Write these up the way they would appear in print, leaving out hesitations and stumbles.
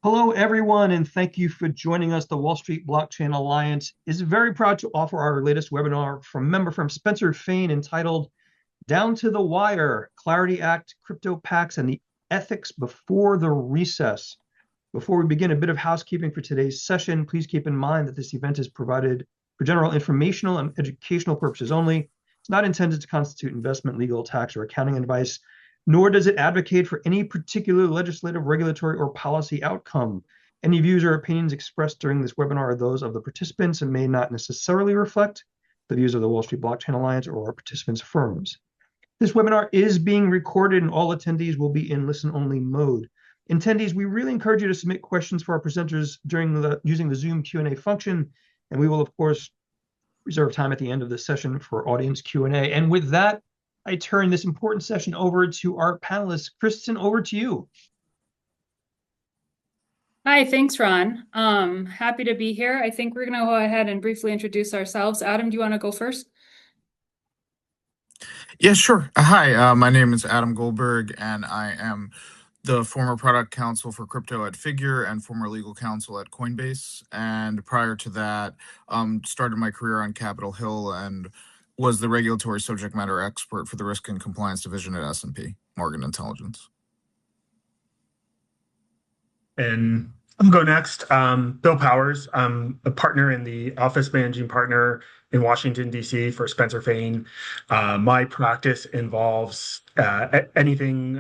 Hello, everyone, and thank you for joining us. The Wall Street Blockchain Alliance is very proud to offer our latest webinar from member firm Spencer Fane entitled Down to the Wire, Clarity Act, Crypto Packs, and the Ethics Before the Recess. Before we begin, a bit of housekeeping for today's session. Please keep in mind that this event is provided for general informational and educational purposes only. It's not intended to constitute investment, legal, tax, or accounting advice, nor does it advocate for any particular legislative, regulatory, or policy outcome. Any views or opinions expressed during this webinar are those of the participants and may not necessarily reflect the views of the Wall Street Blockchain Alliance or our participants' firms. This webinar is being recorded and all attendees will be in listen-only mode. Attendees, we really encourage you to submit questions for our presenters using the Zoom Q&A function, and we will, of course, reserve time at the end of the session for audience Q&A. And with that, I turn this important session over to our panelists. Kirstin, over to you. Hi, thanks, Ron. Happy to be here. I think we're going to go ahead and briefly introduce ourselves. Adam, do you want to go first? Yeah, sure. Hi, my name is Adam Goldberg, and I am the former product counsel for crypto at Figure and former legal counsel at Coinbase. And prior to that, started my career on Capitol Hill and was the regulatory subject matter expert for the risk and compliance division at S&P Morgan Intelligence. And I'm going next. Bill Powers. I'm a partner in the office managing partner in Washington, D.C. for Spencer Fane. My practice involves anything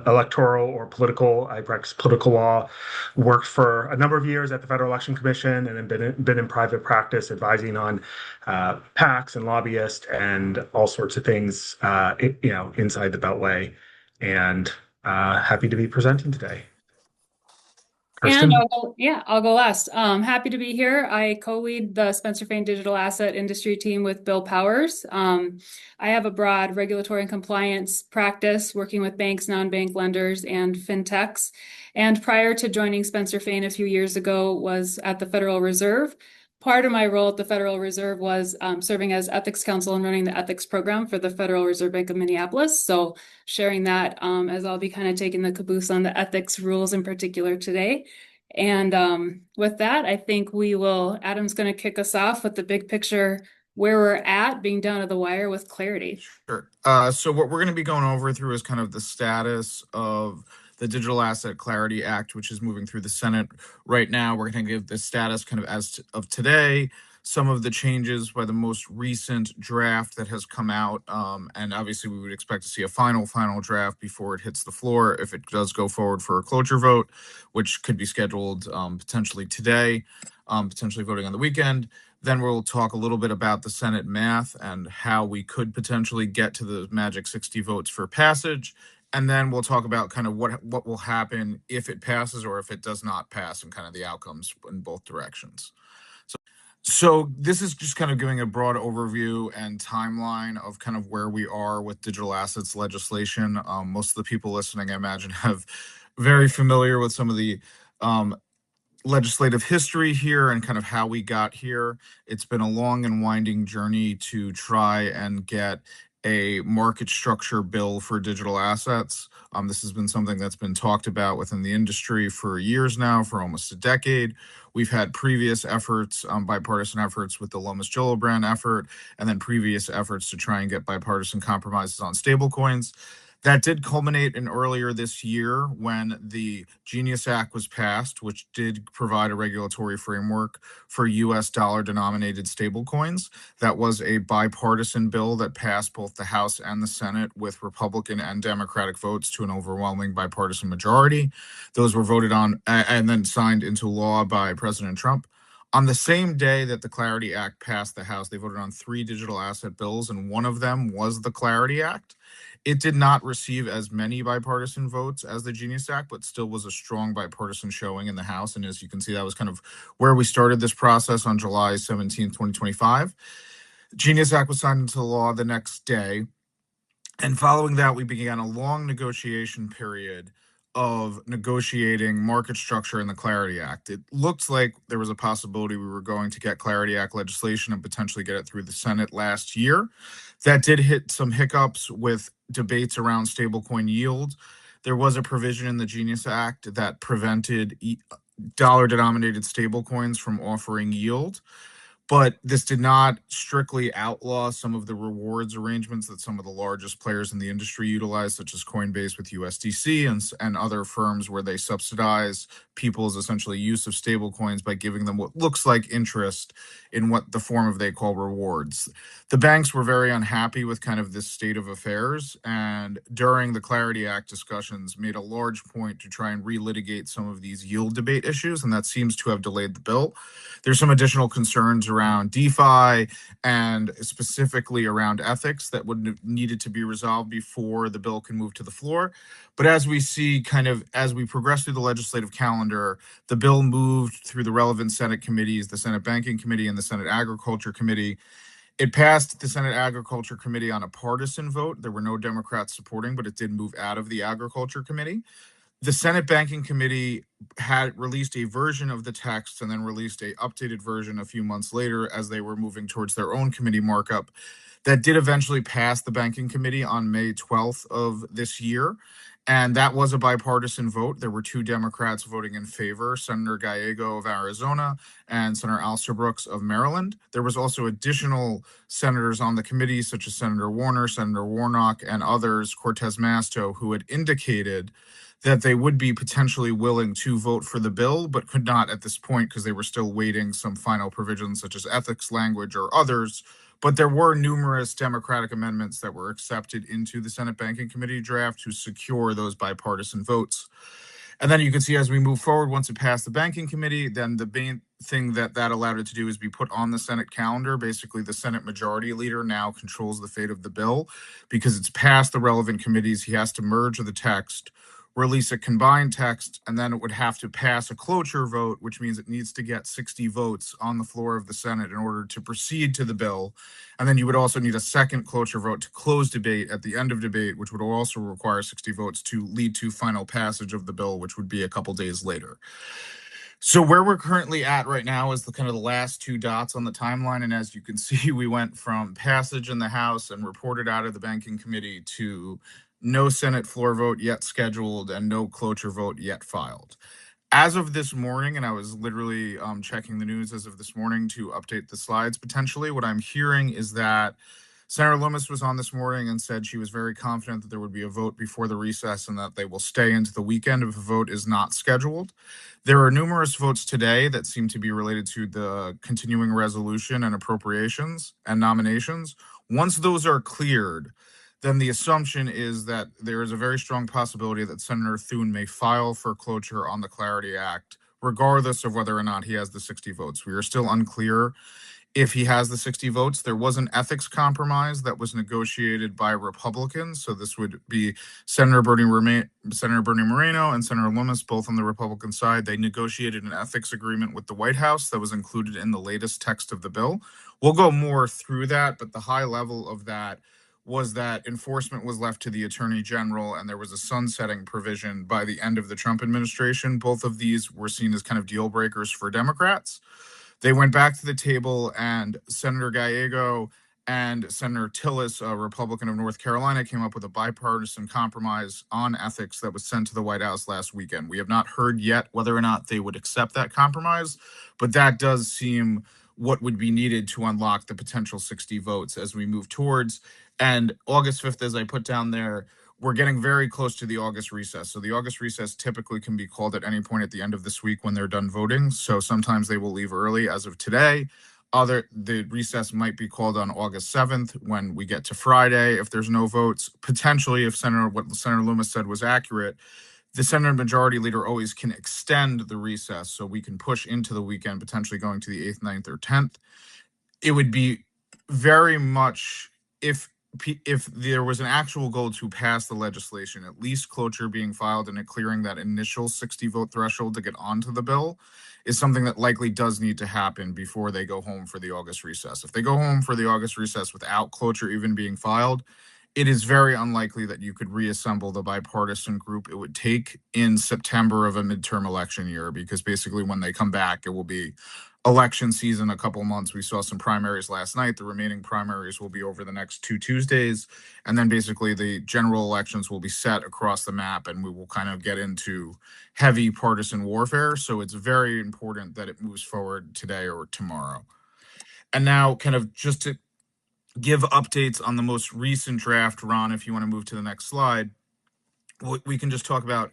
electoral or political. I practice political law, worked for a number of years at the Federal Election Commission, and have been in private practice advising on PACs and lobbyists and all sorts of things, inside the Beltway. And happy to be presenting today. And I'll go last. Happy to be here. I co-lead the Spencer Fane digital asset industry team with Bill Powers. I have a broad regulatory and compliance practice working with banks, non-bank lenders, and fintechs. And prior to joining Spencer Fane a few years ago was at the Federal Reserve. Part of my role at the Federal Reserve was serving as ethics counsel and running the ethics program for the Federal Reserve Bank of Minneapolis. So sharing that as I'll be kind of taking the caboose on the ethics rules in particular today. And with that, I think Adam's going to kick us off with the big picture, where we're at, being down to the wire with clarity. Sure. So what we're going to be going over through is kind of the status of the Digital Asset Clarity Act, which is moving through the Senate right now. We're going to give the status kind of as of today, some of the changes by the most recent draft that has come out. And obviously we would expect to see a final draft before it hits the floor if it does go forward for a cloture vote, which could be scheduled potentially today, potentially voting on the weekend. Then we'll talk a little bit about the Senate math and how we could potentially get to the magic 60 votes for passage. And then we'll talk about kind of what will happen if it passes or if it does not pass and kind of the outcomes in both directions. So this is just kind of giving a broad overview and timeline of kind of where we are with digital assets legislation. Most of the people listening, I imagine, have very familiar with some of the legislative history here and kind of how we got here. It's been a long and winding journey to try and get a market structure bill for digital assets. This has been something that's been talked about within the industry for years now, for almost a decade. We've had previous efforts, bipartisan efforts with the Lomas-Gillibrand effort, and then previous efforts to try and get bipartisan compromises on stablecoins. That did culminate in earlier this year when the Genius Act was passed, which did provide a regulatory framework for U.S. dollar-denominated stablecoins. That was a bipartisan bill that passed both the House and the Senate with Republican and Democratic votes to an overwhelming bipartisan majority. Those were voted on and then signed into law by President Trump. On the same day that the Clarity Act passed the House, they voted on 3 digital asset bills, and one of them was the Clarity Act. It did not receive as many bipartisan votes as the Genius Act, but still was a strong bipartisan showing in the House. And as you can see, that was kind of where we started this process on July 17, 2025. The Genius Act was signed into law the next day. And following that, we began a long negotiation period of negotiating market structure in the Clarity Act. It looks like there was a possibility we were going to get Clarity Act legislation and potentially get it through the Senate last year. That did hit some hiccups with debates around stablecoin yield. there was a provision in the Genius Act that prevented dollar-denominated stablecoins from offering yield. But this did not strictly outlaw some of the rewards arrangements that some of the largest players in the industry utilize, such as Coinbase with USDC and other firms where they subsidize people's essentially use of stablecoins by giving them what looks like interest in what the form of they call rewards. The banks were very unhappy with kind of this state of affairs, and during the Clarity Act discussions made a large point to try and relitigate some of these yield debate issues, and that seems to have delayed the bill. There's some additional concerns around DeFi and specifically around ethics that would have needed to be resolved before the bill can move to the floor. But as we see kind of as we progress through the legislative calendar, the bill moved through the relevant Senate committees, the Senate Banking Committee and the Senate Agriculture Committee. It passed the Senate Agriculture Committee on a partisan vote. There were no Democrats supporting, but it did move out of the Agriculture Committee. The Senate Banking Committee had released a version of the text and then released an updated version a few months later as they were moving towards their own committee markup. That did eventually pass the Banking Committee on May 12th of this year. And that was a bipartisan vote. There were 2 Democrats voting in favor, Senator Gallego of Arizona and Senator Alsterbrooks of Maryland. There was also additional senators on the committee, such as Senator Warner, Senator Warnock, and others, Cortez Masto, who had indicated that they would be potentially willing to vote for the bill, but could not at this point because they were still waiting some final provisions such as ethics language or others. But there were numerous Democratic amendments that were accepted into the Senate Banking Committee draft to secure those bipartisan votes. And then you can see as we move forward, once it passed the Banking Committee, then the main thing that allowed it to do is be put on the Senate calendar. Basically, the Senate Majority Leader now controls the fate of the bill because it's passed the relevant committees. He has to merge the text, release a combined text, and then it would have to pass a cloture vote, which means it needs to get 60 votes on the floor of the Senate in order to proceed to the bill. And then you would also need a second cloture vote to close debate at the end of debate, which would also require 60 votes to lead to final passage of the bill, which would be a couple days later. So where we're currently at right now is the kind of the last 2 dots on the timeline. And as you can see, we went from passage in the House and reported out of the Banking Committee to no Senate floor vote yet scheduled and no cloture vote yet filed. As of this morning, and I was literally checking the news as of this morning to update the slides potentially, what I'm hearing is that Senator Loomis was on this morning and said she was very confident that there would be a vote before the recess and that they will stay into the weekend if a vote is not scheduled. There are numerous votes today that seem to be related to the continuing resolution and appropriations and nominations. Once those are cleared, then the assumption is that there is a very strong possibility that Senator Thune may file for cloture on the Clarity Act, regardless of whether or not he has the 60 votes. We are still unclear if he has the 60 votes. There was an ethics compromise that was negotiated by Republicans. So this would be Senator Bernie Moreno and Senator Loomis, both on the Republican side. They negotiated an ethics agreement with the White House that was included in the latest text of the bill. We'll go more through that, but the high level of that was that enforcement was left to the Attorney General, and there was a sunsetting provision by the end of the Trump administration. Both of these were seen as kind of deal breakers for Democrats. They went back to the table, and Senator Gallego and Senator Tillis, a Republican of North Carolina, came up with a bipartisan compromise on ethics that was sent to the White House last weekend. We have not heard yet whether or not they would accept that compromise, but that does seem what would be needed to unlock the potential 60 votes as we move towards. And August 5th, as I put down there, we're getting very close to the August recess. So the August recess typically can be called at any point at the end of this week when they're done voting. So sometimes they will leave early as of today. The recess might be called on August 7th when we get to Friday if there's no votes. Potentially, if what Senator Loomis said was accurate, the Senate Majority Leader always can extend the recess so we can push into the weekend, potentially going to the 8th, 9th, or 10th. It would be very much, if there was an actual goal to pass the legislation, at least cloture being filed and it clearing that initial 60 vote threshold to get onto the bill is something that likely does need to happen before they go home for the August recess. If they go home for the August recess without cloture even being filed, it is very unlikely that you could reassemble the bipartisan group it would take in September of a midterm election year, because basically when they come back, it will be election season, a couple months. We saw some primaries last night. The remaining primaries will be over the next 2 Tuesdays. And then basically the general elections will be set across the map, and we will kind of get into heavy partisan warfare. So it's very important that it moves forward today or tomorrow. And now, kind of just to give updates on the most recent draft, Ron, if you want to move to the next slide, we can just talk about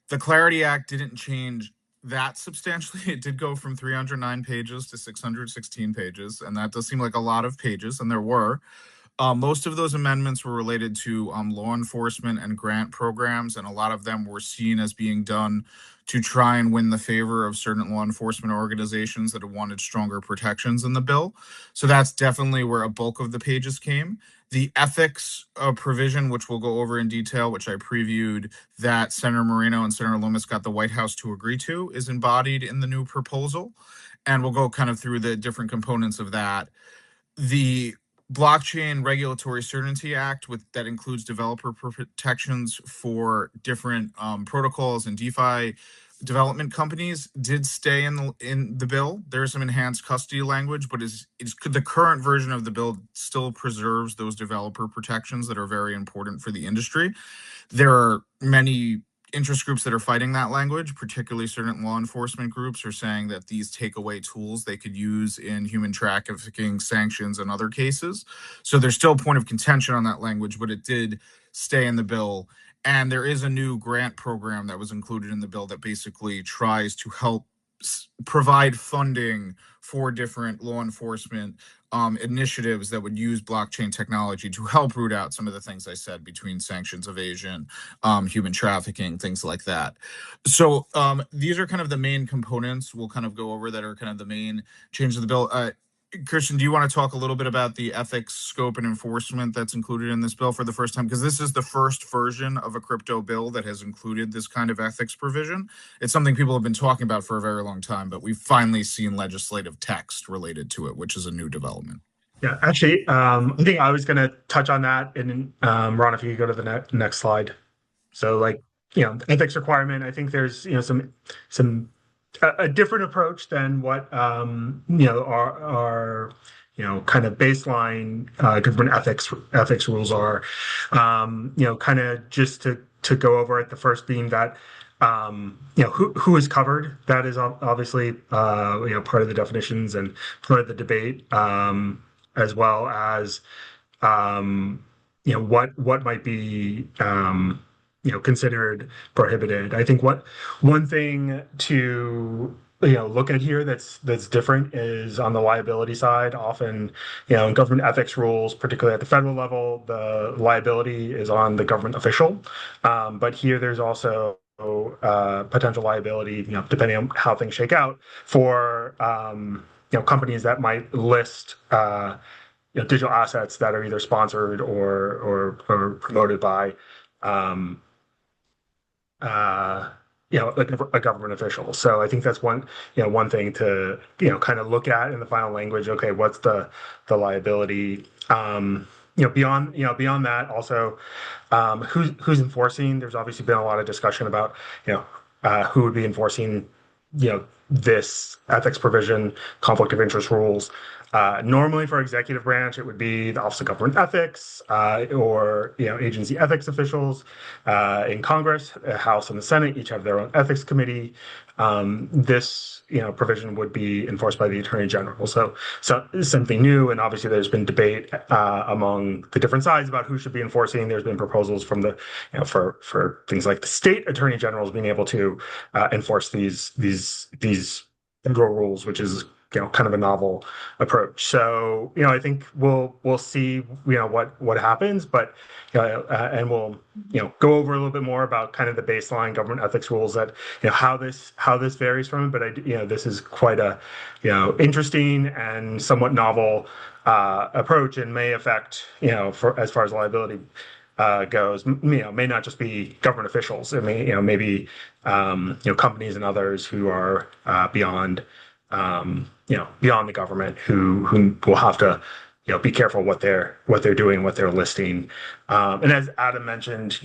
the Clarity Act didn't change that substantially. It did go from 309 pages to 616 pages, and that does seem like a lot of pages, and there were. Most of those amendments were related to law enforcement and grant programs, and a lot of them were seen as being done to try and win the favor of certain law enforcement organizations that have wanted stronger protections in the bill. So that's definitely where a bulk of the pages came. The ethics provision, which we'll go over in detail, which I previewed, that Senator Moreno and Senator Loomis got the White House to agree to, is embodied in the new proposal. And we'll go kind of through the different components of that. The Blockchain Regulatory Certainty Act, that includes developer protections for different protocols and DeFi development companies, did stay in the bill. There's some enhanced custody language, but the current version of the bill still preserves those developer protections that are very important for the industry. There are many interest groups that are fighting that language, particularly certain law enforcement groups are saying that these take away tools they could use in human trafficking, sanctions, and other cases. So there's still a point of contention on that language, but it did stay in the bill. And there is a new grant program that was included in the bill that basically tries to help provide funding for different law enforcement initiatives that would use blockchain technology to help root out some of the things I said between sanctions evasion, human trafficking, things like that. So these are kind of the main components we'll kind of go over that are kind of the main changes of the bill. Kirstin, do you want to talk a little bit about the ethics, scope, and enforcement that's included in this bill for the first time? Because this is the first version of a crypto bill that has included this kind of ethics provision. It's something people have been talking about for a very long time, but we've finally seen legislative text related to it, which is a new development. Yeah, actually, I think I was going to touch on that. And Ron, if you could go to the next slide. So, ethics requirement, I think there's, some a different approach than what our kind of baseline government ethics rules are. Kind of just to go over it, the first being that who is covered. That is obviously part of the definitions and part of the debate, as well as what might be considered prohibited. I think one thing to look at here that's different is on the liability side. Often, in government ethics rules, particularly at the federal level, the liability is on the government official. But here there's also potential liability, depending on how things shake out, for companies that might list digital assets that are either sponsored or promoted by a government official. So I think that's one thing to kind of look at in the final language. Okay, what's the liability? Beyond that, also who's enforcing. There's obviously been a lot of discussion about who would be enforcing this ethics provision, conflict of interest rules. Normally for executive branch, it would be the Office of Government Ethics or agency ethics officials. In Congress, the House and the Senate each have their own ethics committee. This provision would be enforced by the Attorney General. So something new, and obviously there's been debate among the different sides about who should be enforcing. There's been proposals from the for things like the state attorney generals being able to enforce these federal rules, which is kind of a novel approach. So I think we'll see what happens, but and we'll go over a little bit more about kind of the baseline government ethics rules, that how this varies from it. But this is quite a interesting and somewhat novel approach, and may affect for as far as liability goes, may not just be government officials. It may maybe companies and others who are beyond the government, who will have to be careful what they're doing, what they're listing. And as Adam mentioned,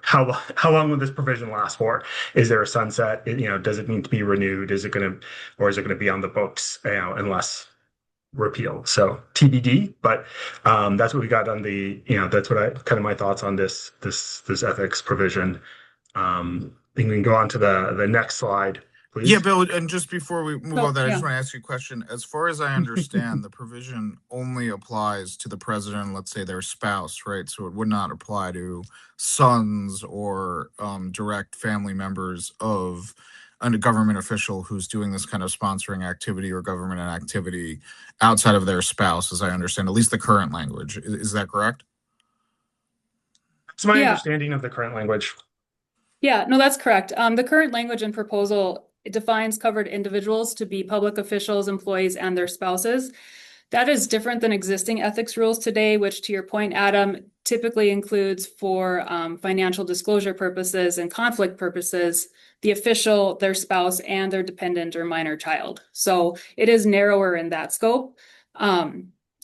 how long will this provision last for? Is there a sunset? Does it need to be renewed? Is it going to be on the books, unless repealed? So TBD. But that's what we got on that's what I kind of my thoughts on this ethics provision. I think we can go on to the next slide, please. Yeah, Bill, and just before we move on that, I yeah. just want to ask you a question. As far as I understand, the provision only applies to the president, let's say their spouse, right? So it would not apply to sons or direct family members of a government official who's doing this kind of sponsoring activity or government activity outside of their spouse, as I understand, at least the current language. Is that correct? That's my understanding of the current language. Yeah, no, that's correct. The current language and proposal, it defines covered individuals to be public officials, employees, and their spouses. That is different than existing ethics rules today, which, to your point, Adam, typically includes for financial disclosure purposes and conflict purposes, the official, their spouse, and their dependent or minor child. So it is narrower in that scope.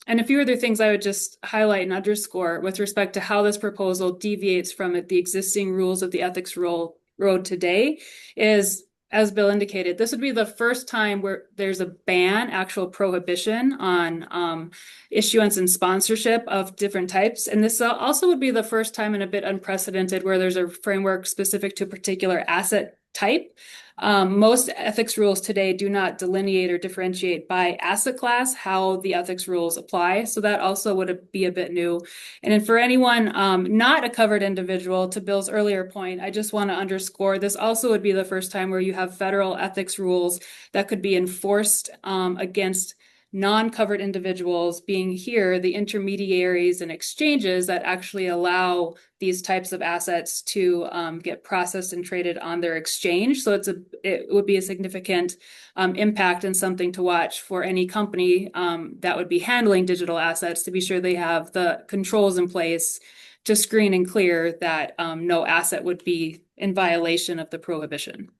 And a few other things I would just highlight and underscore with respect to how this proposal deviates from the existing rules of the ethics road today is, as Bill indicated, this would be the first time where there's a ban, actual prohibition on issuance and sponsorship of different types. And this also would be the first time, and a bit unprecedented, where there's a framework specific to a particular asset type. Most ethics rules today do not delineate or differentiate by asset class how the ethics rules apply. So that also would be a bit new. And then for anyone not a covered individual, to Bill's earlier point, I just want to underscore this also would be the first time where you have federal ethics rules that could be enforced against non-covered individuals, being here the intermediaries and exchanges that actually allow these types of assets to get processed and traded on their exchange. So it would be a significant impact and something to watch for any company that would be handling digital assets, to be sure they have the controls in place to screen and clear that no asset would be in violation of the prohibition.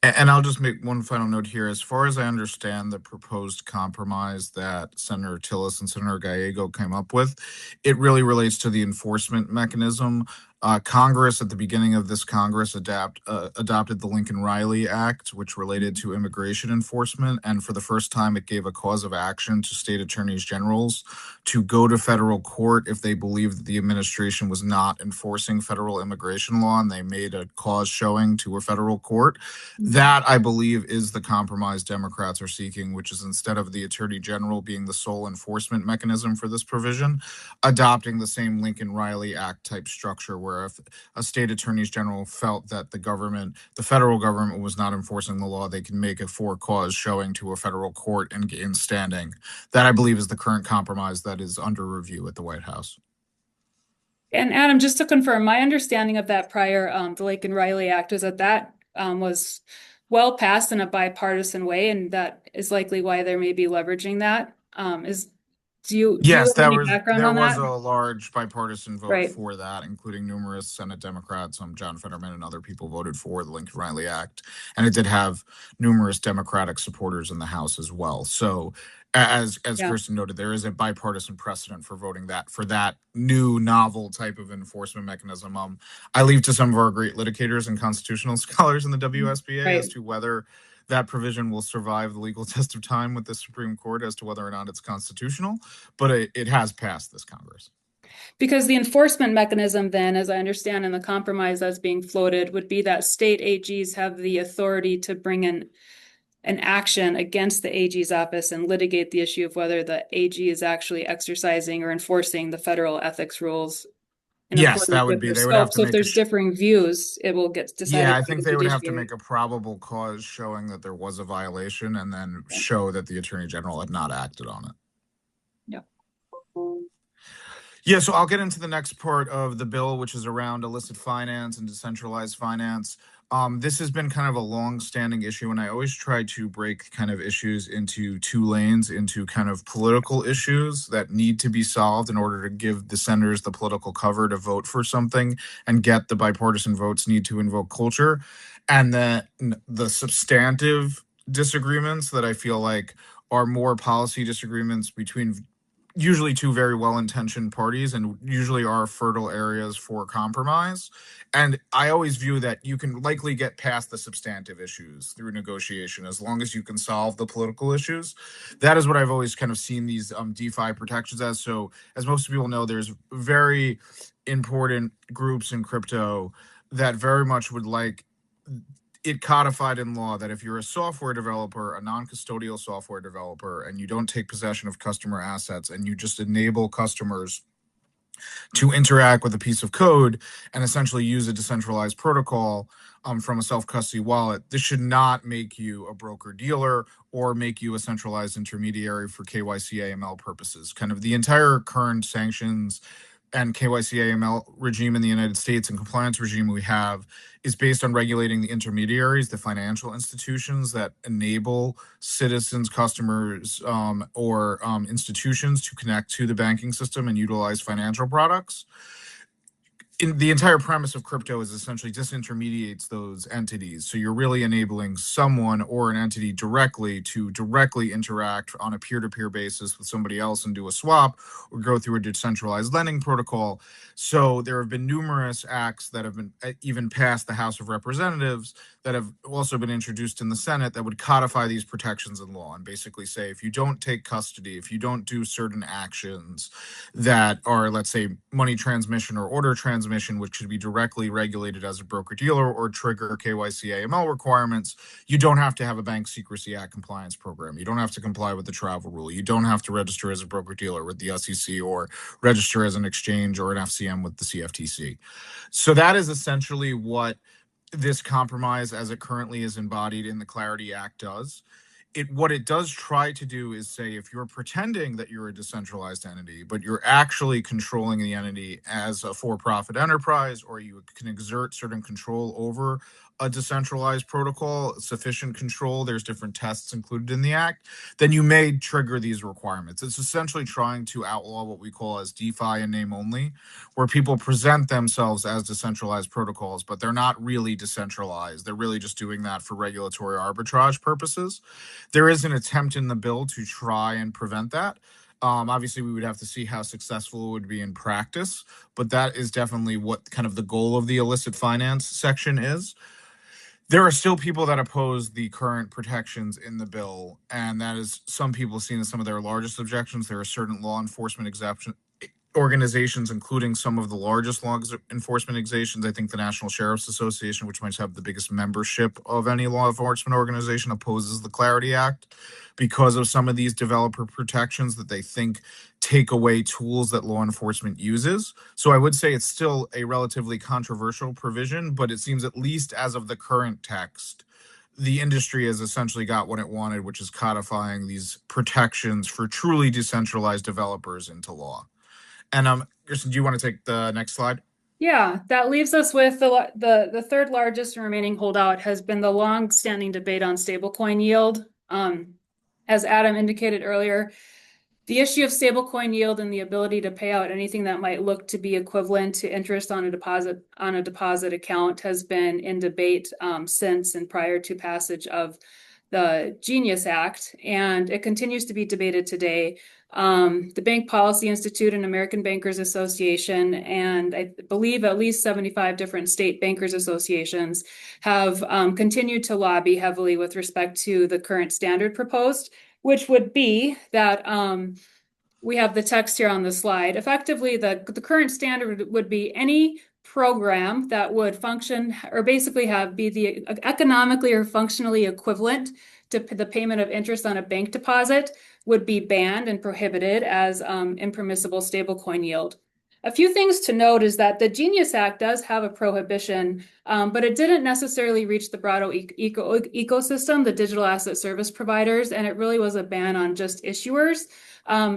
And I'll just make one final note here. As far as I understand the proposed compromise that Senator Tillis and Senator Gallego came up with, it really relates to the enforcement mechanism. Congress, at the beginning of this Congress, adopted the Lincoln-Riley Act, which related to immigration enforcement. And for the first time, it gave a cause of action to state attorneys generals to go to federal court if they believed that the administration was not enforcing federal immigration law, and they made a cause showing to a federal court. That, I believe, is the compromise Democrats are seeking, which is, instead of the attorney general being the sole enforcement mechanism for this provision, adopting the same Lincoln-Riley Act type structure, where if a state attorneys general felt that the federal government was not enforcing the law, they can make a for-cause showing to a federal court and gain standing. That, I believe, is the current compromise that is under review at the White House. And Adam, just to confirm, my understanding of that prior, the Lincoln-Riley Act, is that was well passed in a bipartisan way, and that is likely why they may be leveraging that. Yes, there was a large bipartisan vote for that, including numerous Senate Democrats. John Fetterman and other people voted for the Lincoln-Riley Act, and it did have numerous Democratic supporters in the House as well. So, as Kirstin noted, there is a bipartisan precedent for voting for that new novel type of enforcement mechanism. I leave to some of our great litigators and constitutional scholars in the WSBA as to whether that provision will survive the legal test of time with the Supreme Court as to whether or not it's constitutional, but it has passed this Congress. Because the enforcement mechanism then, as I understand in the compromise that's being floated, would be that state AGs have the authority to bring in an action against the AG's office and litigate the issue of whether the AG is actually exercising or enforcing the federal ethics rules. Yes, that would be. They would have to. So if there's differing views, it will get decided. Yeah, I think they would have to make a probable cause showing that there was a violation, and then show that the attorney general had not acted on it. Yeah, so I'll get into the next part of the bill, which is around illicit finance and decentralized finance. This has been kind of a long-standing issue, and I always try to break kind of issues into two lanes, into kind of political issues that need to be solved in order to give the senators the political cover to vote for something and get the bipartisan votes need to invoke culture, and the substantive disagreements that I feel like are more policy disagreements between usually two very well-intentioned parties and usually are fertile areas for compromise. And I always view that you can likely get past the substantive issues through negotiation as long as you can solve the political issues. That is what I've always kind of seen these DeFi protections as. So as most people know, there's very important groups in crypto that very much would like it codified in law that if you're a software developer, a non-custodial software developer, and you don't take possession of customer assets and you just enable customers to interact with a piece of code and essentially use a decentralized protocol from a self-custody wallet, this should not make you a broker-dealer or make you a centralized intermediary for KYC AML purposes. Kind of the entire current sanctions and KYC AML regime in the United States and compliance regime we have is based on regulating the intermediaries, the financial institutions that enable citizens, customers, or institutions to connect to the banking system and utilize financial products. The entire premise of crypto is essentially disintermediates those entities. So you're really enabling someone or an entity directly to directly interact on a peer-to-peer basis with somebody else and do a swap or go through a decentralized lending protocol. So there have been numerous acts that have been even passed the House of Representatives that have also been introduced in the Senate that would codify these protections in law and basically say, if you don't take custody, if you don't do certain actions that are, let's say, money transmission or order transmission, which should be directly regulated as a broker-dealer or trigger KYC AML requirements, you don't have to have a Bank Secrecy Act compliance program. You don't have to comply with the travel rule. You don't have to register as a broker-dealer with the SEC or register as an exchange or an FCM with the CFTC. So that is essentially what this compromise as it currently is embodied in the Clarity Act does. What it does try to do is say, if you're pretending that you're a decentralized entity, but you're actually controlling the entity as a for-profit enterprise, or you can exert certain control over a decentralized protocol, sufficient control, there's different tests included in the act, then you may trigger these requirements. It's essentially trying to outlaw what we call as DeFi in name only, where people present themselves as decentralized protocols, but they're not really decentralized. They're really just doing that for regulatory arbitrage purposes. There is an attempt in the bill to try and prevent that. Obviously, we would have to see how successful it would be in practice, but that is definitely what kind of the goal of the illicit finance section is. There are still people that oppose the current protections in the bill, and that is some people seen as some of their largest objections. There are certain law enforcement organizations, including some of the largest law enforcement organizations. I think the National Sheriff's Association, which might have the biggest membership of any law enforcement organization, opposes the Clarity Act because of some of these developer protections that they think take away tools that law enforcement uses. So I would say it's still a relatively controversial provision, but it seems, at least as of the current text, the industry has essentially got what it wanted, which is codifying these protections for truly decentralized developers into law. And Kirstin, do you want to take the next slide? Yeah, that leaves us with the third largest remaining holdout has been the long-standing debate on stablecoin yield. As Adam indicated earlier, the issue of stablecoin yield and the ability to pay out anything that might look to be equivalent to interest on a deposit account has been in debate since and prior to passage of the Genius Act, and it continues to be debated today. The Bank Policy Institute and American Bankers Association, and I believe at least 75 different state bankers associations have continued to lobby heavily with respect to the current standard proposed, which would be that we have the text here on the slide. Effectively, the current standard would be any program that would function or basically be the economically or functionally equivalent to the payment of interest on a bank deposit would be banned and prohibited as impermissible stablecoin yield. A few things to note is that the Genius Act does have a prohibition, but it didn't necessarily reach the broader ecosystem, the digital asset service providers, and it really was a ban on just issuers.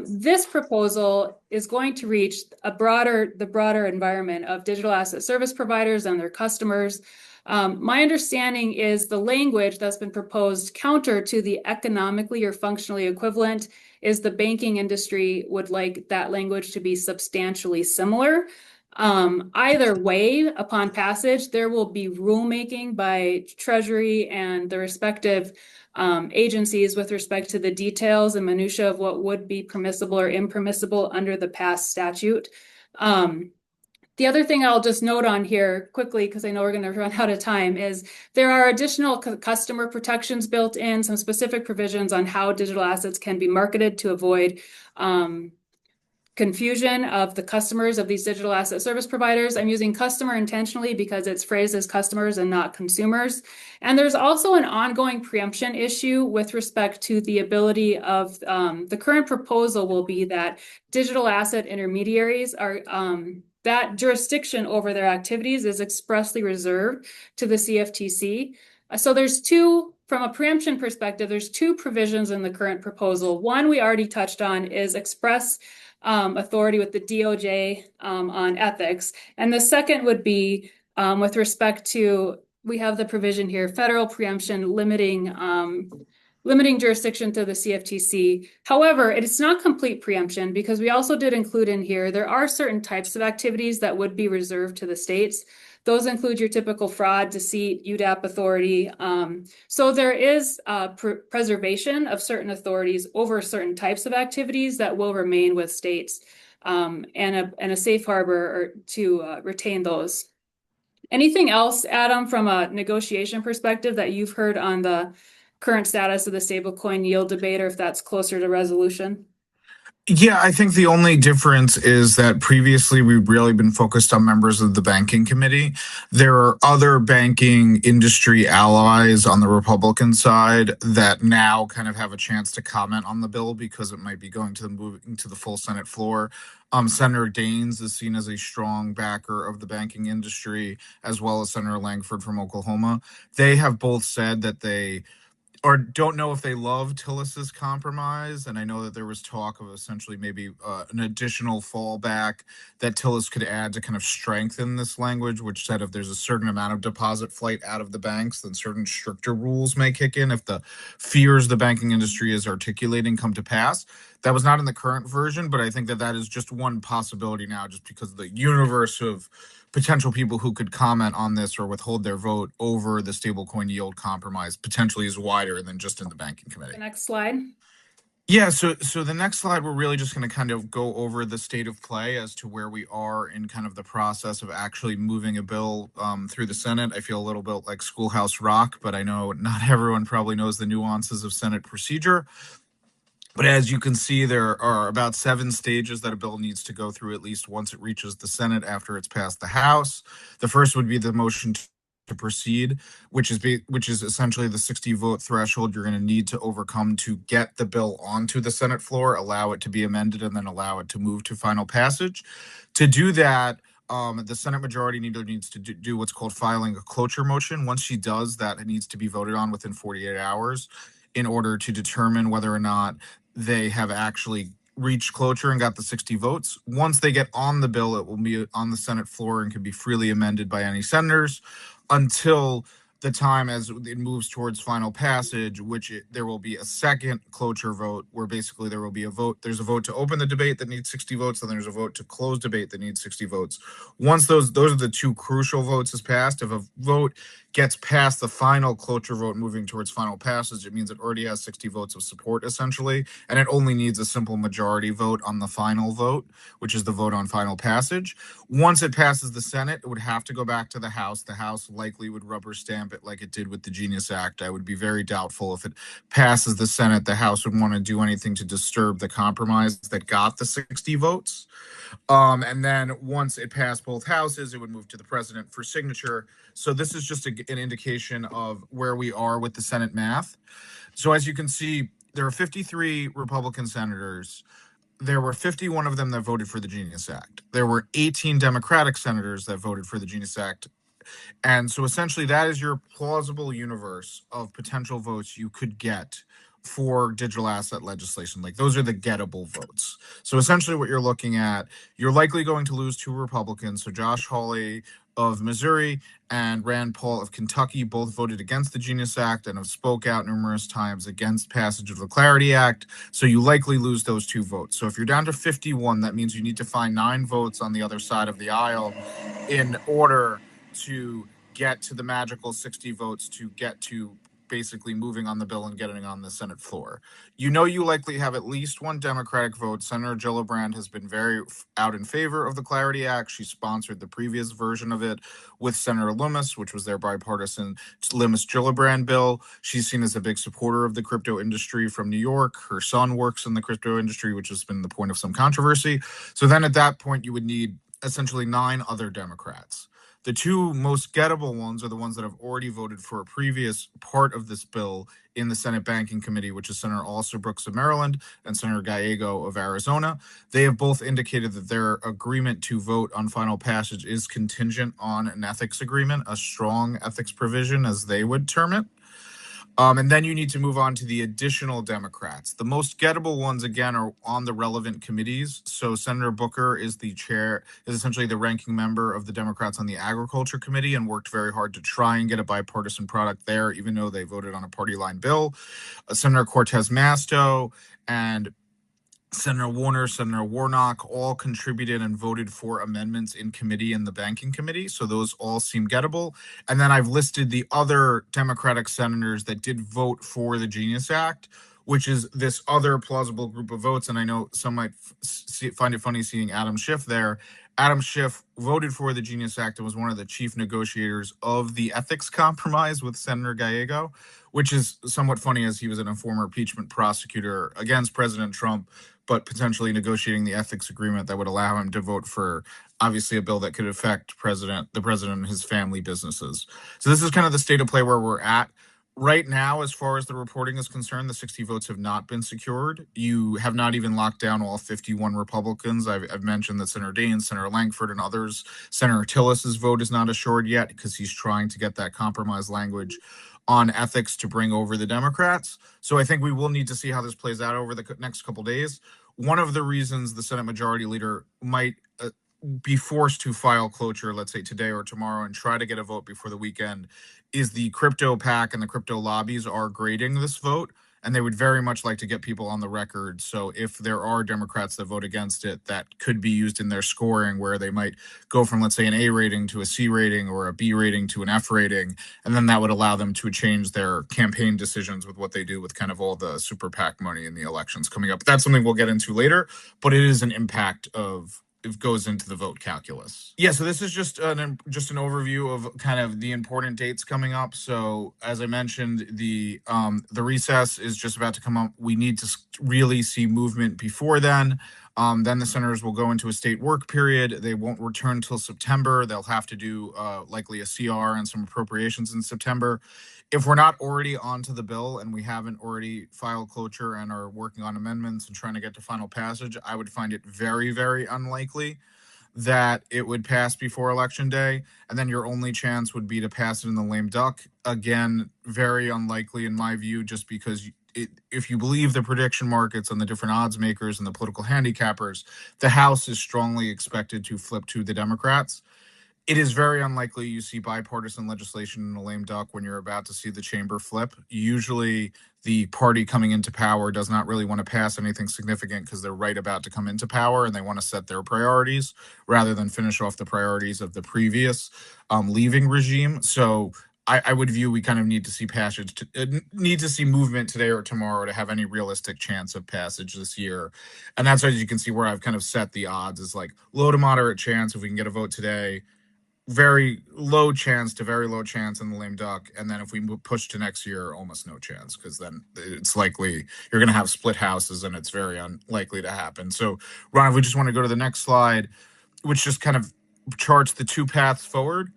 This proposal is going to reach the broader environment of digital asset service providers and their customers. My understanding is the language that's been proposed counter to the economically or functionally equivalent is the banking industry would like that language to be substantially similar. Either way, upon passage, there will be rulemaking by Treasury and the respective agencies with respect to the details and minutia of what would be permissible or impermissible under the past statute. The other thing I'll just note on here quickly, because I know we're going to run out of time, is there are additional customer protections built in, some specific provisions on how digital assets can be marketed to avoid confusion of the customers of these digital asset service providers. I'm using customer intentionally because it's phrased as customers and not consumers. And there's also an ongoing preemption issue with respect to the ability of the current proposal will be that digital asset intermediaries are that jurisdiction over their activities is expressly reserved to the CFTC. So there's from a preemption perspective, there's two provisions in the current proposal. One we already touched on is express authority with the DOJ on ethics. And the second would be with respect to, we have the provision here, federal preemption limiting jurisdiction to the CFTC. However, it's not complete preemption because we also did include in here, there are certain types of activities that would be reserved to the states. Those include your typical fraud, deceit, UDAP authority. So there is preservation of certain authorities over certain types of activities that will remain with states and a safe harbor to retain those. Anything else, Adam, from a negotiation perspective that you've heard on the current status of the stablecoin yield debate, or if that's closer to resolution? Yeah, I think the only difference is that previously we've really been focused on members of the banking committee. There are other banking industry allies on the Republican side that now kind of have a chance to comment on the bill because it might be moving to the full Senate floor. Senator Daines is seen as a strong backer of the banking industry, as well as Senator Langford from Oklahoma. They have both said that they don't know if they love Tillis's compromise. And I know that there was talk of essentially maybe an additional fallback that Tillis could add to kind of strengthen this language, which said if there's a certain amount of deposit flight out of the banks, then certain stricter rules may kick in if the fears the banking industry is articulating come to pass. That was not in the current version, but I think that is just one possibility now, just because the universe of potential people who could comment on this or withhold their vote over the stablecoin yield compromise potentially is wider than just in the banking committee. The next slide. Yeah, so the next slide, we're really just going to kind of go over the state of play as to where we are in kind of the process of actually moving a bill through the Senate. I feel a little bit like Schoolhouse Rock, but I know not everyone probably knows the nuances of Senate procedure. But as you can see, there are about 7 stages that a bill needs to go through at least once it reaches the Senate after it's passed the House. The first would be the motion to proceed, which is essentially the 60 vote threshold you're going to need to overcome to get the bill onto the Senate floor, allow it to be amended, and then allow it to move to final passage. To do that, the Senate majority leader needs to do what's called filing a cloture motion. Once she does that, it needs to be voted on within 48 hours in order to determine whether or not they have actually reached cloture and got the 60 votes. Once they get on the bill, it will be on the Senate floor and can be freely amended by any senators until the time as it moves towards final passage, there will be a second cloture vote where basically there will be a vote. There's a vote to open the debate that needs 60 votes, and there's a vote to close debate that needs 60 votes. Once those are the 2 crucial votes is passed, if a vote gets past the final cloture vote moving towards final passage, it means it already has 60 votes of support essentially, and it only needs a simple majority vote on the final vote, which is the vote on final passage. Once it passes the Senate, it would have to go back to the House. The House likely would rubber stamp it like it did with the Genius Act. I would be very doubtful if it passes the Senate, the House would want to do anything to disturb the compromise that got the 60 votes. And then once it passed both houses, it would move to the president for signature. So this is just an indication of where we are with the Senate math. So as you can see, there are 53 Republican senators. There were 51 of them that voted for the Genius Act. There were 18 Democratic senators that voted for the Genius Act. And so essentially that is your plausible universe of potential votes you could get for digital asset legislation. Like those are the gettable votes. So essentially what you're looking at, you're likely going to lose 2 Republicans. So Josh Hawley of Missouri and Rand Paul of Kentucky both voted against the Genius Act and have spoke out numerous times against passage of the Clarity Act. So you likely lose those 2 votes. So if you're down to 51, that means you need to find 9 votes on the other side of the aisle in order to get to the magical 60 votes to get to basically moving on the bill and getting on the Senate floor. You know, you likely have at least 1 Democratic vote. Senator Gillibrand has been very out in favor of the Clarity Act. She sponsored the previous version of it with Senator Loomis, which was their bipartisan Loomis-Gillibrand bill. She's seen as a big supporter of the crypto industry from New York. Her son works in the crypto industry, which has been the point of some controversy. So then at that point, you would need essentially 9 other Democrats. The 2 most gettable ones are the ones that have already voted for a previous part of this bill in the Senate Banking Committee, which is Senator Alsobrooks of Maryland and Senator Gallego of Arizona. They have both indicated that their agreement to vote on final passage is contingent on an ethics agreement, a strong ethics provision, as they would term it. And then you need to move on to the additional Democrats. The most gettable ones, again, are on the relevant committees. So Senator Booker is essentially the ranking member of the Democrats on the Agriculture Committee and worked very hard to try and get a bipartisan product there, even though they voted on a party line bill. Senator Cortez Masto and Senator Warner, Senator Warnock all contributed and voted for amendments in committee in the Banking Committee. So those all seem gettable. And then I've listed the other Democratic senators that did vote for the Genius Act, which is this other plausible group of votes. And I know some might find it funny seeing Adam Schiff there. Adam Schiff voted for the Genius Act and was one of the chief negotiators of the ethics compromise with Senator Gallego, which is somewhat funny as he was a former impeachment prosecutor against President Trump, but potentially negotiating the ethics agreement that would allow him to vote for obviously a bill that could affect the president and his family businesses. So this is kind of the state of play where we're at. Right now, as far as the reporting is concerned, the 60 votes have not been secured. You have not even locked down all 51 Republicans. I've mentioned that Senator Daines, Senator Langford, and others. Senator Tillis's vote is not assured yet because he's trying to get that compromise language on ethics to bring over the Democrats. So I think we will need to see how this plays out over the next couple days. One of the reasons the Senate Majority Leader might be forced to file cloture, let's say today or tomorrow, and try to get a vote before the weekend, is the crypto PAC and the crypto lobbies are grading this vote, and they would very much like to get people on the record. So if there are Democrats that vote against it, that could be used in their scoring, where they might go from, let's say, an A rating to a C rating or a B rating to an F rating, and then that would allow them to change their campaign decisions with what they do with kind of all the super PAC money in the elections coming up. That's something we'll get into later, but it is an impact of it goes into the vote calculus. Yeah, so this is just an overview of kind of the important dates coming up. So as I mentioned, the recess is just about to come up. We need to really see movement before then. Then the senators will go into a state work period. They won't return until September. They'll have to do likely a CR and some appropriations in September. If we're not already onto the bill and we haven't already filed cloture and are working on amendments and trying to get to final passage, I would find it very, very unlikely that it would pass before Election Day. And then your only chance would be to pass it in the lame duck. Again, very unlikely in my view, just because if you believe the prediction markets and the different odds makers and the political handicappers, the House is strongly expected to flip to the Democrats. It is very unlikely you see bipartisan legislation in a lame duck when you're about to see the chamber flip. Usually the party coming into power does not really want to pass anything significant because they're right about to come into power and they want to set their priorities rather than finish off the priorities of the previous leaving regime. So I would view we kind of need to see need to see movement today or tomorrow to have any realistic chance of passage this year. And that's why you can see where I've kind of set the odds is like low to moderate chance if we can get a vote today, very low chance to very low chance in the lame duck. And then if we push to next year, almost no chance, because then it's likely you're going to have split houses and it's very unlikely to happen. So, Ron, if we just want to go to the next slide, which just kind of charts the 2 paths forward.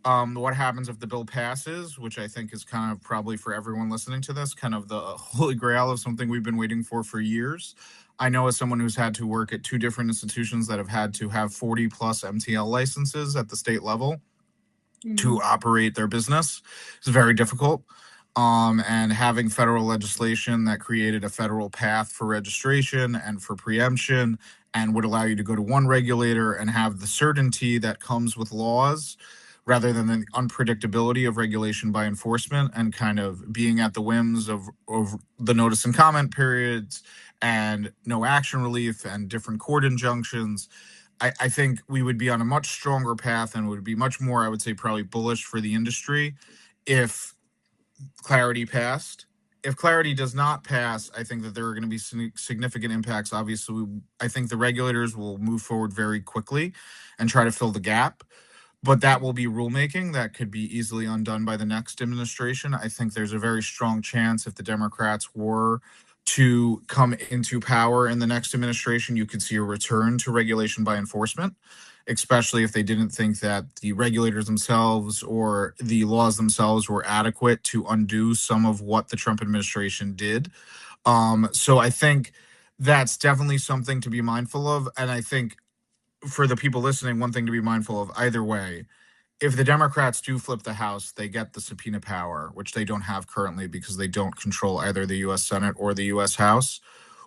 What happens if the bill passes, which I think is kind of probably for everyone listening to this, kind of the holy grail of something we've been waiting for years. I know as someone who's had to work at 2 different institutions that have had to have 40 plus MTL licenses at the state level to operate their business. It's very difficult. and having federal legislation that created a federal path for registration and for preemption and would allow you to go to one regulator and have the certainty that comes with laws rather than the unpredictability of regulation by enforcement and kind of being at the whims of the notice and comment periods and no action relief and different court injunctions. I think we would be on a much stronger path and would be much more, I would say, probably bullish for the industry if clarity passed. If clarity does not pass, I think that there are going to be significant impacts. Obviously, I think the regulators will move forward very quickly and try to fill the gap, but that will be rulemaking that could be easily undone by the next administration. I think there's a very strong chance if the Democrats were to come into power in the next administration, you could see a return to regulation by enforcement, especially if they didn't think that the regulators themselves or the laws themselves were adequate to undo some of what the Trump administration did. So I think that's definitely something to be mindful of. And I think for the people listening, one thing to be mindful of either way, if the Democrats do flip the House, they get the subpoena power, which they don't have currently because they don't control either the U.S. Senate or the U.S. House.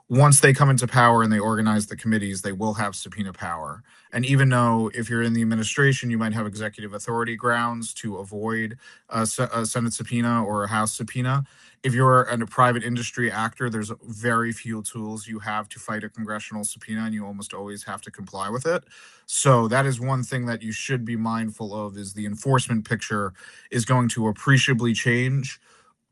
Once they come into power and they organize the committees, they will have subpoena power. And even though if you're in the administration, you might have executive authority grounds to avoid a Senate subpoena or a House subpoena, if you're a private industry actor, there's very few tools you have to fight a congressional subpoena, and you almost always have to comply with it. So that is one thing that you should be mindful of, is the enforcement picture is going to appreciably change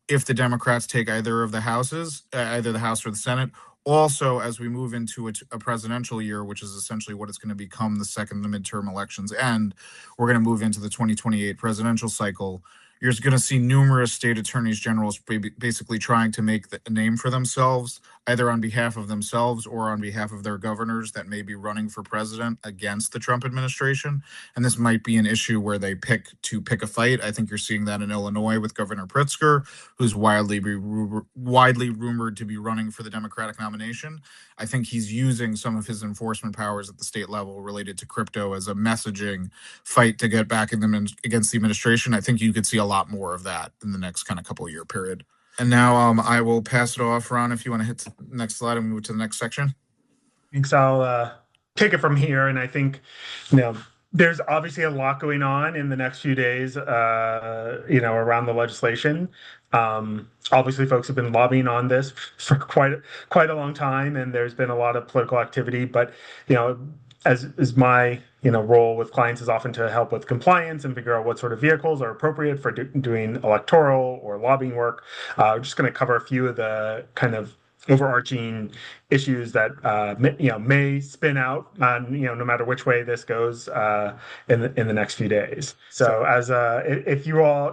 if the Democrats take either of the houses, either the House or the Senate. Also, as we move into a presidential year, which is essentially what it's going to become the second the midterm elections end, we're going to move into the 2028 presidential cycle. You're going to see numerous state attorneys generals basically trying to make a name for themselves, either on behalf of themselves or on behalf of their governors that may be running for president against the Trump administration. And this might be an issue where they pick a fight. I think you're seeing that in Illinois with Governor Pritzker, who's widely rumored to be running for the Democratic nomination. I think he's using some of his enforcement powers at the state level related to crypto as a messaging fight to get back against the administration. I think you could see a lot more of that in the next kind of couple of year period. And now I will pass it off, Ron, if you want to hit the next slide and move to the next section. Thanks. I'll take it from here. And I think, there's obviously a lot going on in the next few days, around the legislation. Obviously, folks have been lobbying on this for quite a long time, and there's been a lot of political activity. But, as my role with clients is often to help with compliance and figure out what sort of vehicles are appropriate for doing electoral or lobbying work. We're just going to cover a few of the kind of overarching issues that may spin out no matter which way this goes in the next few days. So as if you all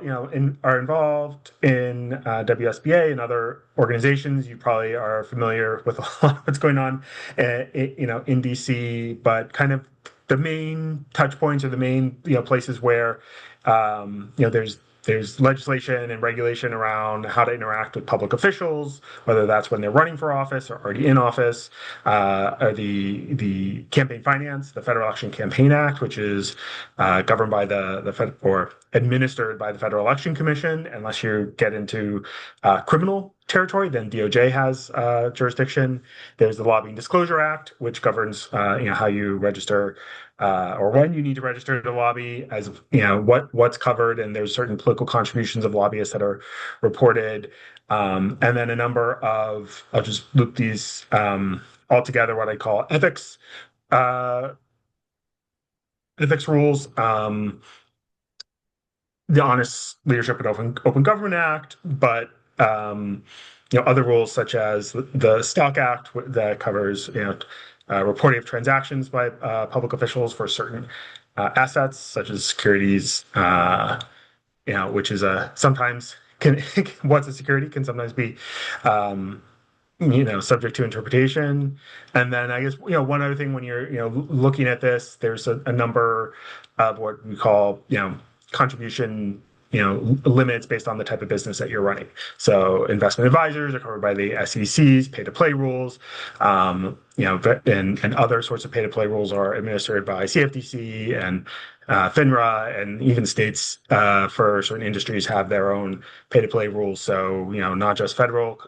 are involved in WSBA and other organizations, you probably are familiar with a lot of what's going on in DC, but kind of the main touch points or the main places where there's legislation and regulation around how to interact with public officials, whether that's when they're running for office or already in office, or the campaign finance, the Federal Election Campaign Act, which is governed by the Fed or administered by the Federal Election Commission. Unless you get into criminal territory, then DOJ has jurisdiction. There's the Lobbying Disclosure Act, which governs how you register or when you need to register to lobby, as what's covered, and there's certain political contributions of lobbyists that are reported, and then a number of, I'll just loop these all together, what I call ethics rules, the Honest Leadership and Open Government Act, but other rules such as the Stock Act that covers reporting of transactions by public officials for certain assets, such as securities, which is sometimes what's a security can sometimes be subject to interpretation. And then I guess one other thing when you're looking at this, there's a number of what we call contribution limits based on the type of business that you're running. So investment advisors are covered by the SEC's pay-to-play rules, and other sorts of pay-to-play rules are administered by CFTC and FINRA and even states for certain industries have their own pay-to-play rules. So, not just federal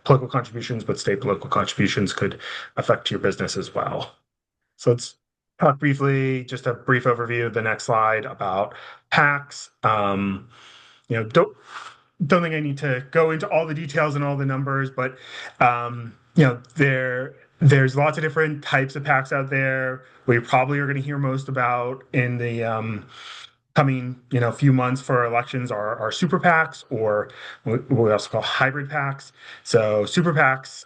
political contributions, but state political contributions could affect your business as well. So let's talk briefly, just a brief overview of the next slide about PACs. Don't think I need to go into all the details and all the numbers, but there's lots of different types of PACs out there. We probably are going to hear most about in the coming few months for elections are super PACs, or what we also call hybrid PACs. So super PACs,